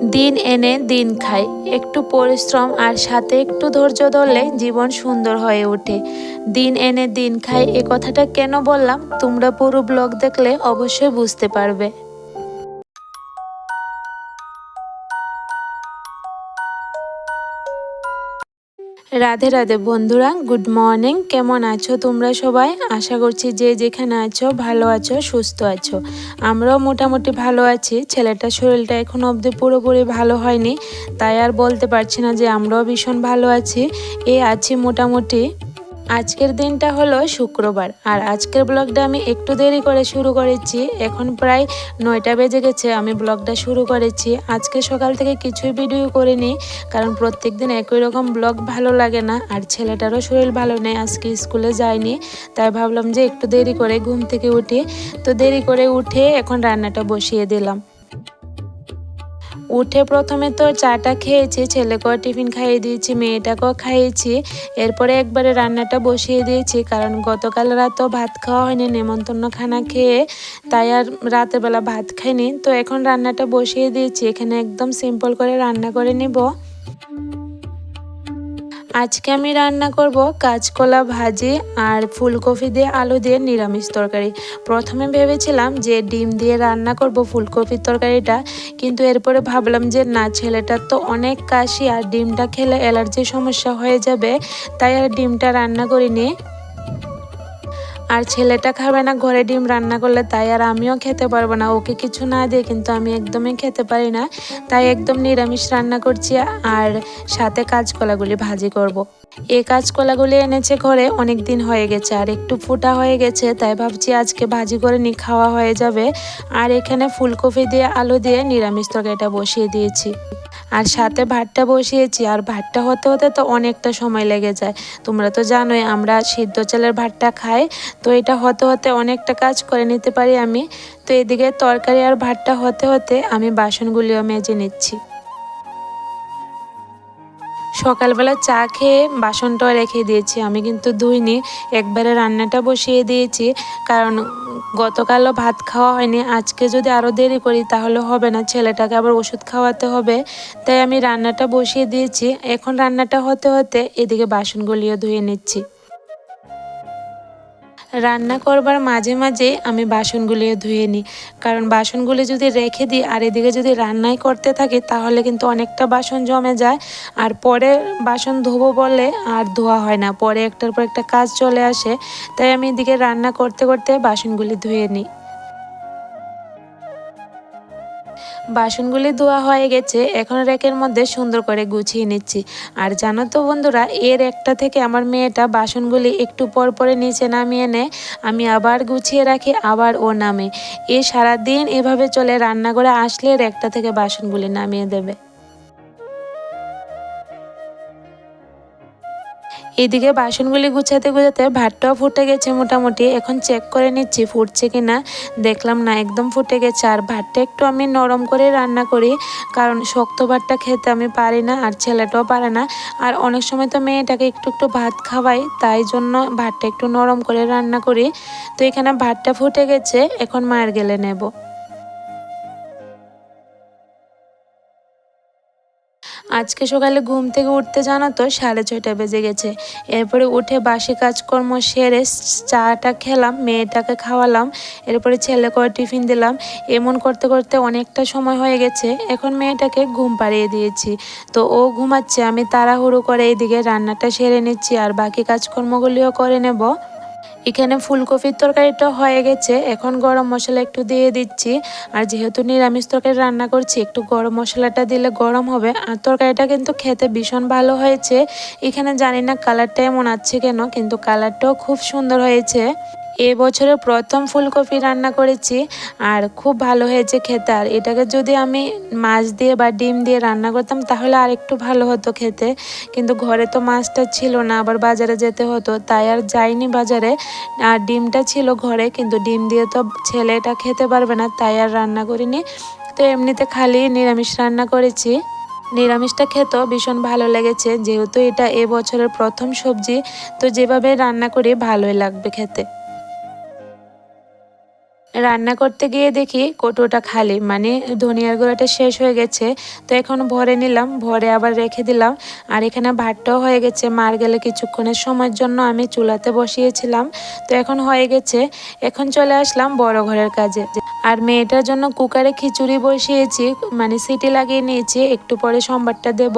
দিন এনে দিন খাই, একটু পরিশ্রম আর সাথে একটু ধৈর্য ধরলে জীবন সুন্দর হয়ে ওঠে। দিন এনে দিন খাই এ কথাটা কেন বললাম, তোমরা পুরো ব্লগ দেখলে অবশ্যই বুঝতে পারবে। রাধে রাধে বন্ধুরা, গুড মর্নিং। কেমন আছো তোমরা সবাই? আশা করছি যে যেখানে আছো ভালো আছো, সুস্থ আছো। আমরাও মোটামুটি ভালো আছি। ছেলেটার শরীরটা এখন অবধি পুরোপুরি ভালো হয়নি, তাই আর বলতে পারছি না যে আমরাও ভীষণ ভালো আছি। আছি মোটামুটি। আজকের দিনটা হলো শুক্রবার, আর আজকের ব্লগটা আমি একটু দেরি করে শুরু করেছি। এখন প্রায় 9টা বেজে গেছে, আমি ব্লগটা শুরু করেছি। আজকে সকাল থেকে কিছুই ভিডিও করিনি, কারণ প্রত্যেক দিন একই রকম ব্লগ ভালো লাগে না, আর ছেলেটারও শরীর ভালো নেই, আজকে স্কুলে যায়নি। তাই ভাবলাম যে একটু দেরি করে ঘুম থেকে উঠি। তো দেরি করে উঠে এখন রান্নাটা বসিয়ে দিলাম। উঠে প্রথমে তো চাটা খেয়েছি, ছেলেকেও টিফিন খাইয়ে দিয়েছি, মেয়েটাকেও খাইয়েছি। এরপরে একবারে রান্নাটা বসিয়ে দিয়েছি, কারণ গতকাল রাতেও ভাত খাওয়া হয়নি নেমন্তন্ন খানা খেয়ে, তাই আর রাতের বেলা ভাত খাইনি। তো এখন রান্নাটা বসিয়ে দিয়েছি, এখানে একদম সিম্পল করে রান্না করে নিব। আজকে আমি রান্না করব কাঁচকলা ভাজি আর ফুলকপি দিয়ে আলু দিয়ে নিরামিষ তরকারি। প্রথমে ভেবেছিলাম যে ডিম দিয়ে রান্না করব ফুলকপির তরকারিটা, কিন্তু এরপরে ভাবলাম যে না, ছেলেটার তো অনেক কাশি আর ডিমটা খেলে অ্যালার্জির সমস্যা হয়ে যাবে, তাই আর ডিমটা রান্না করিনি। আর ছেলেটা খাবে না ঘরে ডিম রান্না করলে, তাই আর আমিও খেতে পারবো না। ওকে কিছু না দিয়ে কিন্তু আমি একদমই খেতে পারি না, তাই একদম নিরামিষ রান্না করছি। আর সাথে কাঁচকলাগুলি ভাজি করব। এই কাঁচকলাগুলি এনেছে ঘরে, অনেক দিন হয়ে গেছে আর একটু ফুটা হয়ে গেছে, তাই ভাবছি আজকে ভাজি করে নি খাওয়া হয়ে যাবে। আর এখানে ফুলকপি দিয়ে আলু দিয়ে নিরামিষ তরকারিটা বসিয়ে দিয়েছি, আর সাথে ভাতটা বসিয়েছি। আর ভাতটা হতে হতে তো অনেকটা সময় লেগে যায়। তোমরা তো জানোই আমরা সিদ্ধ চালের ভাতটা খাই, তো এটা হতে হতে অনেকটা কাজ করে নিতে পারি আমি। তো এদিকে তরকারি আর ভাতটা হতে হতে আমি বাসনগুলিও মেজে নিচ্ছি। সকালবেলা চা খেয়ে বাসনটাও রেখে দিয়েছি, আমি কিন্তু ধুইনি, একবারে রান্নাটা বসিয়ে দিয়েছি। কারণ গতকালও ভাত খাওয়া হয়নি, আজকে যদি আরও দেরি করি তাহলে হবে না, ছেলেটাকে আবার ওষুধ খাওয়াতে হবে। তাই আমি রান্নাটা বসিয়ে দিয়েছি। এখন রান্নাটা হতে হতে এদিকে বাসনগুলিও ধুয়ে নিচ্ছি। রান্না করবার মাঝে মাঝে আমি বাসনগুলিও ধুয়ে নিই, কারণ বাসনগুলি যদি রেখে দিই আর এদিকে যদি রান্নাই করতে থাকি তাহলে কিন্তু অনেকটা বাসন জমে যায়। আর পরে বাসন ধোবো বলে আর ধোয়া হয় না, পরে একটার পর একটা কাজ চলে আসে। তাই আমি এদিকে রান্না করতে করতে বাসনগুলি ধুয়ে নিই। বাসনগুলি ধোয়া হয়ে গেছে, এখন র্যাকের মধ্যে সুন্দর করে গুছিয়ে নিচ্ছি। আর জানো তো বন্ধুরা, এর একটা থেকে আমার মেয়েটা বাসনগুলি একটু পর পরে নিচে নামিয়ে নেয়, আমি আবার গুছিয়ে রাখি, আবার ও নামে। সারাদিন এভাবে চলে, রান্নাঘরে আসলে র্যাকটা থেকে বাসনগুলি নামিয়ে দেবে। এদিকে বাসনগুলি গুছাতে গুছাতে ভাতটাও ফুটে গেছে মোটামুটি। এখন চেক করে নিচ্ছি ফুটছে কিনা। দেখলাম না, একদম ফুটে গেছে। আর ভাতটা একটু আমি নরম করে রান্না করি, কারণ শক্ত ভাতটা খেতে আমি পারি না, আর ছেলেটাও পারে না। আর অনেক সময় তো মেয়েটাকে একটু একটু ভাত খাওয়াই, তাই জন্য ভাতটা একটু নরম করে রান্না করি। তো এখানে ভাতটা ফুটে গেছে, এখন মায়ের গেলে নেব। আজকে সকালে ঘুম থেকে উঠতে জানো তো 6:30 বেজে গেছে। এরপরে উঠে বাসি কাজকর্ম সেরে চাটা খেলাম, মেয়েটাকে খাওয়ালাম, এরপরে ছেলেকে টিফিন দিলাম। এমন করতে করতে অনেকটা সময় হয়ে গেছে। এখন মেয়েটাকে ঘুম পাড়িয়ে দিয়েছি, তো ও ঘুমাচ্ছে, আমি তাড়াহুড়ো করে এইদিকে রান্নাটা সেরে নিচ্ছি আর বাকি কাজকর্মগুলিও করে নেব। এখানে ফুলকপির তরকারিটা হয়ে গেছে, এখন গরম মশলা একটু দিয়ে দিচ্ছি। আর যেহেতু নিরামিষ তরকারি রান্না করছি, একটু গরম মশলাটা দিলে গরম হবে। আর তরকারিটা কিন্তু খেতে ভীষণ ভালো হয়েছে। এখানে জানি না কালারটা এমন আছে কেন, কিন্তু কালারটাও খুব সুন্দর হয়েছে। এবছরে প্রথম ফুলকপি রান্না করেছি, আর খুব ভালো হয়েছে খেতে। আর এটাকে যদি আমি মাছ দিয়ে বা ডিম দিয়ে রান্না করতাম তাহলে আর একটু ভালো হতো খেতে, কিন্তু ঘরে তো মাছটা ছিল না, আবার বাজারে যেতে হতো, তাই আর যাইনি বাজারে। আর ডিমটা ছিল ঘরে, কিন্তু ডিম দিয়ে তো ছেলেটা খেতে পারবে না, তাই আর রান্না করিনি। তো এমনিতে খালি নিরামিষ রান্না করেছি। নিরামিষটা খেতেও ভীষণ ভালো লেগেছে, যেহেতু এটা এবছরের প্রথম সবজি, তো যেভাবে রান্না করি ভালোই লাগবে খেতে। রান্না করতে গিয়ে দেখি কৌটোটা খালি, মানে ধনিয়ার গুঁড়োটা শেষ হয়ে গেছে। তো এখন ভরে নিলাম, ভরে আবার রেখে দিলাম। আর এখানে ভাতটাও হয়ে গেছে, মার গেলে কিছুক্ষণের সময়ের জন্য আমি চুলাতে বসিয়েছিলাম। তো এখন হয়ে গেছে, এখন চলে আসলাম বড় ঘরের কাজে। আর মেয়েটার জন্য কুকারে খিচুড়ি বসিয়েছি, মানে সিটি লাগিয়ে নিয়েছি, একটু পরে সোমবারটা দেব।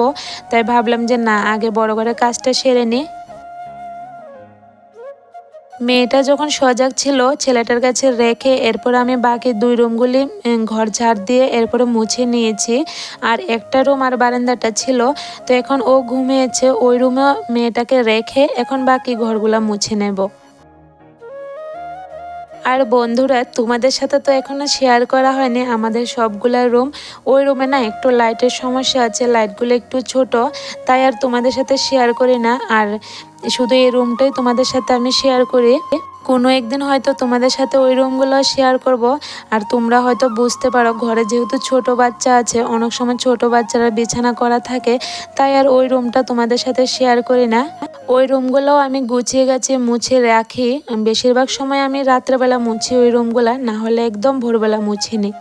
তাই ভাবলাম যে না, আগে বড় ঘরের কাজটা সেরে নিই। মেয়েটা যখন সজাগ ছিল ছেলেটার কাছে রেখে এরপর আমি বাকি 2 রুমগুলি ঘর ঝাড় দিয়ে এরপরে মুছে নিয়েছি। আর একটা রুম আর বারান্দাটা ছিল, তো এখন ও ঘুমিয়েছে, ওই রুমে মেয়েটাকে রেখে এখন বাকি ঘরগুলা মুছে নেব। আর বন্ধুরা, তোমাদের সাথে তো এখনো শেয়ার করা হয়নি আমাদের সবগুলা রুম। ওই রুমে না একটু লাইটের সমস্যা আছে, লাইটগুলো একটু ছোট, তাই আর তোমাদের সাথে শেয়ার করি না। আর শুধু এই রুমটাই তোমাদের সাথে আমি শেয়ার করি। কোনো একদিন হয়তো তোমাদের সাথে ওই রুমগুলো শেয়ার করব। আর তোমরা হয়তো বুঝতে পারো, ঘরে যেহেতু ছোট বাচ্চা আছে, অনেক সময় ছোট বাচ্চারা বিছানা করা থাকে, তাই আর ওই রুমটা তোমাদের সাথে শেয়ার করি না। ওই রুমগুলোও আমি গুছিয়ে গাছিয়ে মুছে রাখি। বেশিরভাগ সময় আমি রাত্রেবেলা মুছি ওই রুমগুলা, না হলে একদম ভোরবেলা মুছি নিই।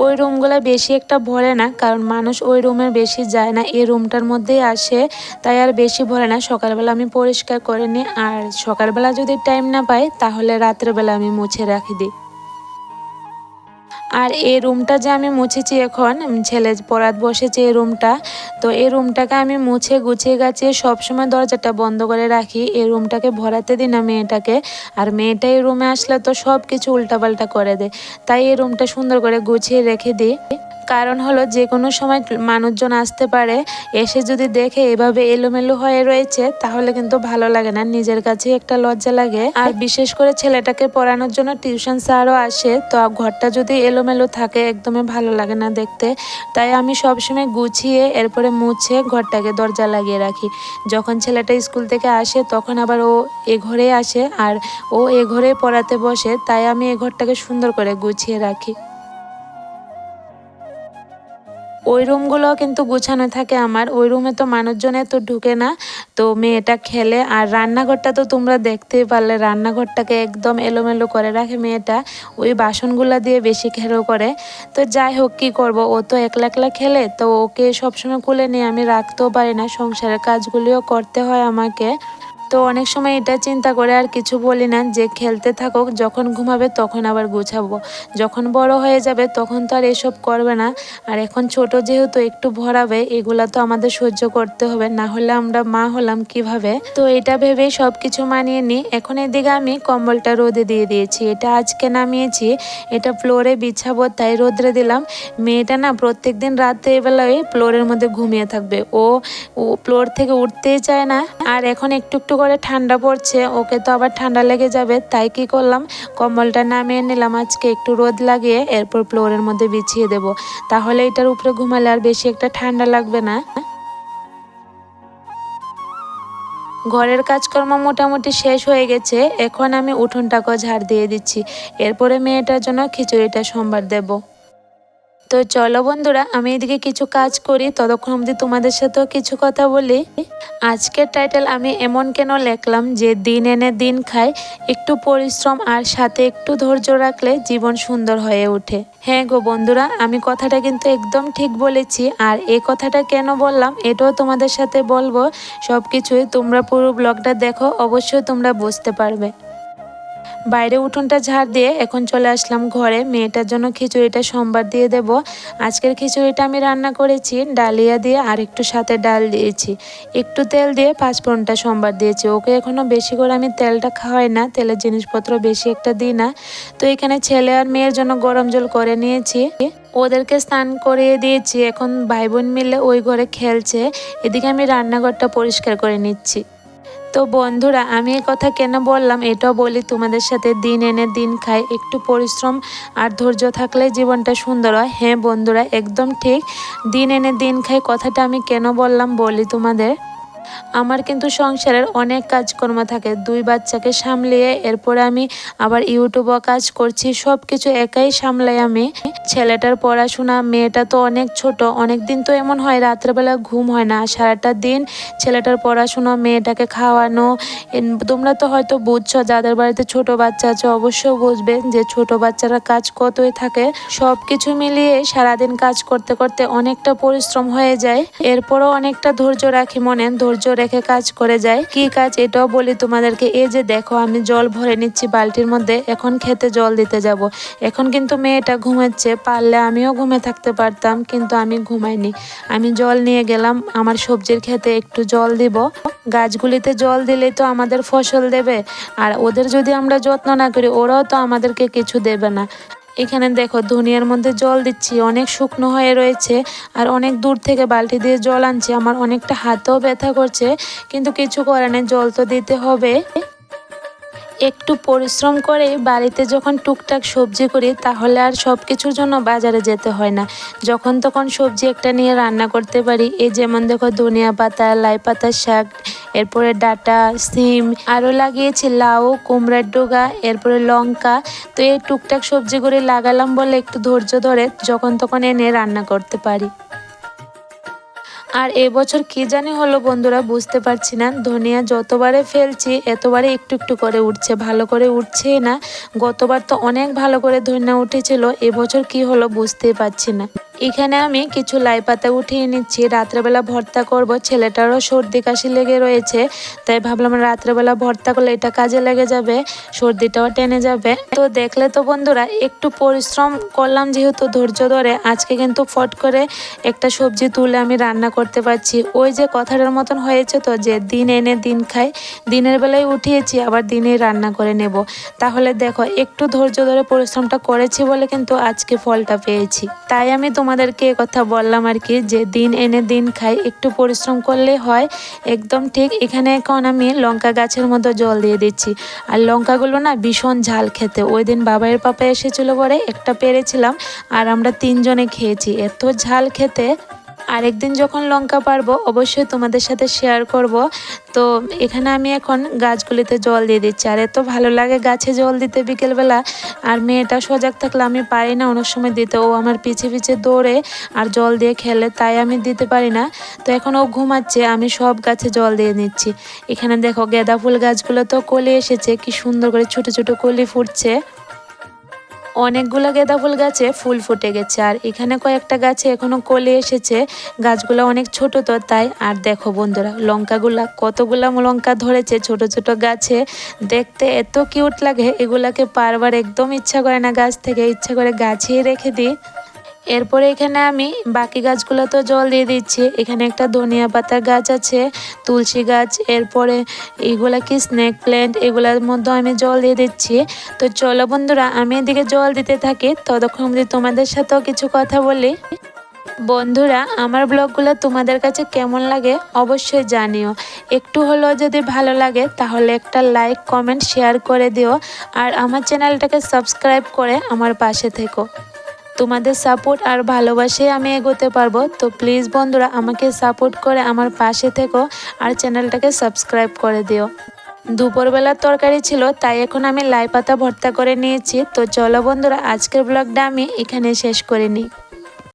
ওই রুমগুলো বেশি একটা ভরে না, কারণ মানুষ ওই রুমের বেশি যায় না, এই রুমটার মধ্যেই আসে, তাই আর বেশি ভরে না। সকালবেলা আমি পরিষ্কার করে নিই, আর সকালবেলা যদি টাইম না পাই তাহলে রাত্রেবেলা আমি মুছে রাখি দিই। আর এই রুমটা যে আমি মুছেছি, এখন ছেলে পড়াতে বসেছে এই রুমটা, তো এই রুমটাকে আমি মুছে গুছিয়ে গাছিয়ে সবসময় দরজাটা বন্ধ করে রাখি, এই রুমটাকে ভরাতে দিই না মেয়েটাকে। আর মেয়েটা এই রুমে আসলে তো সব কিছু উল্টাপাল্টা করে দেয়, তাই এই রুমটা সুন্দর করে গুছিয়ে রেখে দিই। কারণ হলো যে কোনো সময় মানুষজন আসতে পারে, এসে যদি দেখে এভাবে এলোমেলো হয়ে রয়েছে তাহলে কিন্তু ভালো লাগে না, নিজের কাছেই একটা লজ্জা লাগে। আর বিশেষ করে ছেলেটাকে পড়ানোর জন্য টিউশন স্যারও আসে, তো ঘরটা যদি এলোমেলো থাকে একদমই ভালো লাগে না দেখতে। তাই আমি সবসময় গুছিয়ে এরপরে মুছে ঘরটাকে দরজা লাগিয়ে রাখি। যখন ছেলেটা স্কুল থেকে আসে তখন আবার ও এ ঘরে আসে, আর ও এ ঘরে পড়াতে বসে, তাই আমি এ ঘরটাকে সুন্দর করে গুছিয়ে রাখি। ওই রুমগুলো কিন্তু গুছানো থাকে আমার, ওই রুমে তো মানুষজন এত ঢুকে না। তো মেয়েটা খেলে, আর রান্নাঘরটা তো তোমরা দেখতেই পারলে, রান্নাঘরটাকে একদম এলোমেলো করে রাখে মেয়েটা, ওই বাসনগুলা দিয়ে বেশি খেলো করে। তো যাই হোক, কী করব, ও তো একলা একলা খেলে, তো ওকে সবসময় কোলে নিয়ে আমি রাখতেও পারি না, সংসারের কাজগুলিও করতে হয় আমাকে। তো অনেক সময় এটা চিন্তা করে আর কিছু বলি না, যে খেলতে থাকুক, যখন ঘুমাবে তখন আবার গুছাবো, যখন বড় হয়ে যাবে তখন তো আর এসব করবে না। আর এখন ছোট যেহেতু একটু ভরাবে, এগুলা তো আমাদের সহ্য করতে হবে, না হলে আমরা মা হলাম কিভাবে। তো এটা ভেবেই সব কিছু মানিয়ে নিই। এখন এদিকে আমি কম্বলটা রোদে দিয়ে দিয়েছি, এটা আজকে নামিয়েছি, এটা ফ্লোরে বিছাবো তাই রোদরে দিলাম। মেয়েটা না প্রত্যেক দিন রাতে বেলায় ফ্লোরের মধ্যে ঘুমিয়ে থাকবে, ও ফ্লোর থেকে উঠতেই চায় না। আর এখন একটু একটু করে ঠান্ডা পড়ছে, ওকে তো আবার ঠান্ডা লেগে যাবে, তাই কি করলাম, কম্বলটা নামিয়ে নিলাম আজকে, একটু রোদ লাগিয়ে এরপর ফ্লোরের মধ্যে বিছিয়ে দেব, তাহলে এটার উপরে ঘুমালে আর বেশি একটা ঠান্ডা লাগবে না। ঘরের কাজকর্ম মোটামুটি শেষ হয়ে গেছে, এখন আমি উঠোনটাকেও ঝাড় দিয়ে দিচ্ছি, এরপরে মেয়েটার জন্য খিচুড়িটা সোমবার দেব। তো চলো বন্ধুরা, আমি এদিকে কিছু কাজ করি, ততক্ষণ অবধি তোমাদের সাথেও কিছু কথা বলি। আজকের টাইটেল আমি এমন কেন লিখলাম, যে দিন এনে দিন খায়, একটু পরিশ্রম আর সাথে একটু ধৈর্য রাখলে জীবন সুন্দর হয়ে ওঠে। হ্যাঁ গো বন্ধুরা, আমি কথাটা কিন্তু একদম ঠিক বলেছি। আর এই কথাটা কেন বললাম এটাও তোমাদের সাথে বলবো, সব কিছুই তোমরা পুরো ব্লগটা দেখো, অবশ্যই তোমরা বুঝতে পারবে। বাইরে উঠোনটা ঝাড় দিয়ে এখন চলে আসলাম ঘরে, মেয়েটার জন্য খিচুড়িটা সোমবার দিয়ে দেব। আজকের খিচুড়িটা আমি রান্না করেছি ডালিয়া দিয়ে, আর একটু সাথে ডাল দিয়েছি, একটু তেল দিয়ে পাঁচফোড়নটা সোমবার দিয়েছি। ওকে এখনও বেশি করে আমি তেলটা খাওয়াই না, তেলের জিনিসপত্র বেশি একটা দিই না। তো এখানে ছেলে আর মেয়ের জন্য গরম জল করে নিয়েছি, ওদেরকে স্নান করিয়ে দিয়েছি, এখন ভাই বোন মিলে ওই ঘরে খেলছে, এদিকে আমি রান্নাঘরটা পরিষ্কার করে নিচ্ছি। তো বন্ধুরা, আমি এই কথা কেন বললাম এটাও বলি তোমাদের সাথে, দিন এনে দিন খায়, একটু পরিশ্রম আর ধৈর্য থাকলে জীবনটা সুন্দর হয়। হ্যাঁ বন্ধুরা, একদম ঠিক, দিন এনে দিন খায় কথাটা আমি কেন বললাম বলি তোমাদের। আমার কিন্তু সংসারের অনেক কাজকর্ম থাকে, 2 বাচ্চাকে সামলিয়ে এরপরে আমি আবার ইউটিউবও কাজ করছি, সব কিছু একাই সামলাই আমি। ছেলেটার পড়াশোনা, মেয়েটা তো অনেক ছোট, অনেক দিন তো এমন হয় রাত্রেবেলা ঘুম হয় না, সারাটা দিন ছেলেটার পড়াশোনা, মেয়েটাকে খাওয়ানো। তোমরা তো হয়তো বুঝছো, যাদের বাড়িতে ছোট বাচ্চা আছে অবশ্যই বুঝবে যে ছোট বাচ্চারা কাজ কতই থাকে। সব কিছু মিলিয়ে সারাদিন কাজ করতে করতে অনেকটা পরিশ্রম হয়ে যায়। এরপরও অনেকটা ধৈর্য রাখি মনে, ধৈর্য রেখে কাজ করে যায়। কি কাজ এটাও বলি তোমাদেরকে। এই যে দেখো, আমি জল ভরে নিচ্ছি বালতির মধ্যে, এখন খেতে জল দিতে যাব। এখন কিন্তু মেয়েটা ঘুমাচ্ছে, পারলে আমিও ঘুমে থাকতে পারতাম, কিন্তু আমি ঘুমাইনি। আমি জল নিয়ে গেলাম আমার সবজির খেতে, একটু জল দিব। গাছগুলিতে জল দিলেই তো আমাদের ফসল দেবে, আর ওদের যদি আমরা যত্ন না করি ওরাও তো আমাদেরকে কিছু দেবে না। এখানে দেখো ধনিয়ার মধ্যে জল দিচ্ছি, অনেক শুকনো হয়ে রয়েছে, আর অনেক দূর থেকে বালতি দিয়ে জল আনছি, আমার অনেকটা হাতেও ব্যথা করছে, কিন্তু কিছু করে না, জল তো দিতে হবে। একটু পরিশ্রম করে বাড়িতে যখন টুকটাক সবজি করি তাহলে আর সব কিছুর জন্য বাজারে যেতে হয় না, যখন তখন সবজি একটা নিয়ে রান্না করতে পারি। এই যেমন দেখো ধনিয়া পাতা, লাই পাতার শাক, এরপরে ডাঁটা, সিম, আরও লাগিয়েছি লাউ, কুমড়ার ডগা, এরপরে লঙ্কা। তো এই টুকটাক সবজিগুলি লাগালাম বলে একটু ধৈর্য ধরে যখন তখন এনে রান্না করতে পারি। আর এবছর কি জানি হলো বন্ধুরা, বুঝতে পারছি না, ধনিয়া যতবারে ফেলছি এতবারে একটু একটু করে উঠছে, ভালো করে উঠছেই না। গতবার তো অনেক ভালো করে ধনিয়া উঠেছিল, এবছর কি হলো বুঝতেই পারছি না। এখানে আমি কিছু লাই পাতা উঠিয়ে নিচ্ছি, রাত্রেবেলা ভর্তা করব। ছেলেটারও সর্দি কাশি লেগে রয়েছে, তাই ভাবলাম রাত্রেবেলা ভর্তা করলে এটা কাজে লেগে যাবে, সর্দিটাও টেনে যাবে। তো দেখলে তো বন্ধুরা, একটু পরিশ্রম করলাম যেহেতু ধৈর্য ধরে, আজকে কিন্তু ফট করে একটা সবজি তুলে আমি রান্না করতে পারছি। ওই যে কথাটার মতন হয়েছে তো, যে দিন এনে দিন খাই, দিনের বেলায় উঠিয়েছি আবার দিনেই রান্না করে নেব। তাহলে দেখো, একটু ধৈর্য ধরে পরিশ্রমটা করেছি বলে কিন্তু আজকে ফলটা পেয়েছি। তাই আমি তোমাদেরকে কথা বললাম আর কি, যে দিন এনে দিন খাই, একটু পরিশ্রম করলে হয়। একদম ঠিক। এখানে এখন আমি লঙ্কা গাছের মধ্যে জল দিয়ে দিচ্ছি, আর লঙ্কাগুলো না ভীষণ ঝাল খেতে। ওই দিন বাবাইয়ের পাপা এসেছিল বলে একটা পেরেছিলাম, আর আমরা 3 জনে খেয়েছি, এত ঝাল খেতে। আরেকদিন যখন লঙ্কা পারবো অবশ্যই তোমাদের সাথে শেয়ার করব। তো এখানে আমি এখন গাছগুলিতে জল দিয়ে দিচ্ছি, আর এত ভালো লাগে গাছে জল দিতে বিকেলবেলা। আর মেয়েটা সজাগ থাকলে আমি পারি না অনেক সময় দিতে, ও আমার পিছে পিছে দৌড়ে আর জল দিয়ে খেলে, তাই আমি দিতে পারি না। তো এখন ও ঘুমাচ্ছে, আমি সব গাছে জল দিয়ে নিচ্ছি। এখানে দেখো গাঁদা ফুল গাছগুলো তো কলি এসেছে, কি সুন্দর করে ছোট ছোট কলি ফুটছে। অনেকগুলো গাঁদা ফুল গাছে ফুল ফুটে গেছে, আর এখানে কয়েকটা গাছে এখনো কলি এসেছে। গাছগুলো অনেক ছোট তো তাই। আর দেখো বন্ধুরা, লঙ্কাগুলা কতগুলা লঙ্কা ধরেছে ছোট ছোট গাছে, দেখতে এত কিউট লাগে, এগুলাকে পারবার একদম ইচ্ছা করে না গাছ থেকে, ইচ্ছা করে গাছেই রেখে দিই। এরপরে এখানে আমি বাকি গাছগুলো তো জল দিয়ে দিচ্ছি। এখানে একটা ধনিয়া পাতার গাছ আছে, তুলসী গাছ, এরপরে এইগুলা কি স্নেক প্ল্যান্ট, এগুলোর মধ্যে আমি জল দিয়ে দিচ্ছি। তো চলো বন্ধুরা, আমি এদিকে জল দিতে থাকি, ততক্ষণ অবধি তোমাদের সাথেও কিছু কথা বলি। বন্ধুরা, আমার ব্লগগুলো তোমাদের কাছে কেমন লাগে অবশ্যই জানিও। একটু হলেও যদি ভালো লাগে তাহলে একটা লাইক, কমেন্ট, শেয়ার করে দিও, আর আমার চ্যানেলটাকে সাবস্ক্রাইব করে আমার পাশে থেকো। তোমাদের সাপোর্ট আর ভালোবাসায় আমি এগোতে পারবো। তো প্লিজ বন্ধুরা, আমাকে সাপোর্ট করে আমার পাশে থেকো, আর চ্যানেলটাকে সাবস্ক্রাইব করে দিও। দুপুরবেলার তরকারি ছিল, তাই এখন আমি লাই পাতা ভর্তা করে নিয়েছি। তো চলো বন্ধুরা, আজকের ব্লগটা আমি এখানে শেষ করে নিই।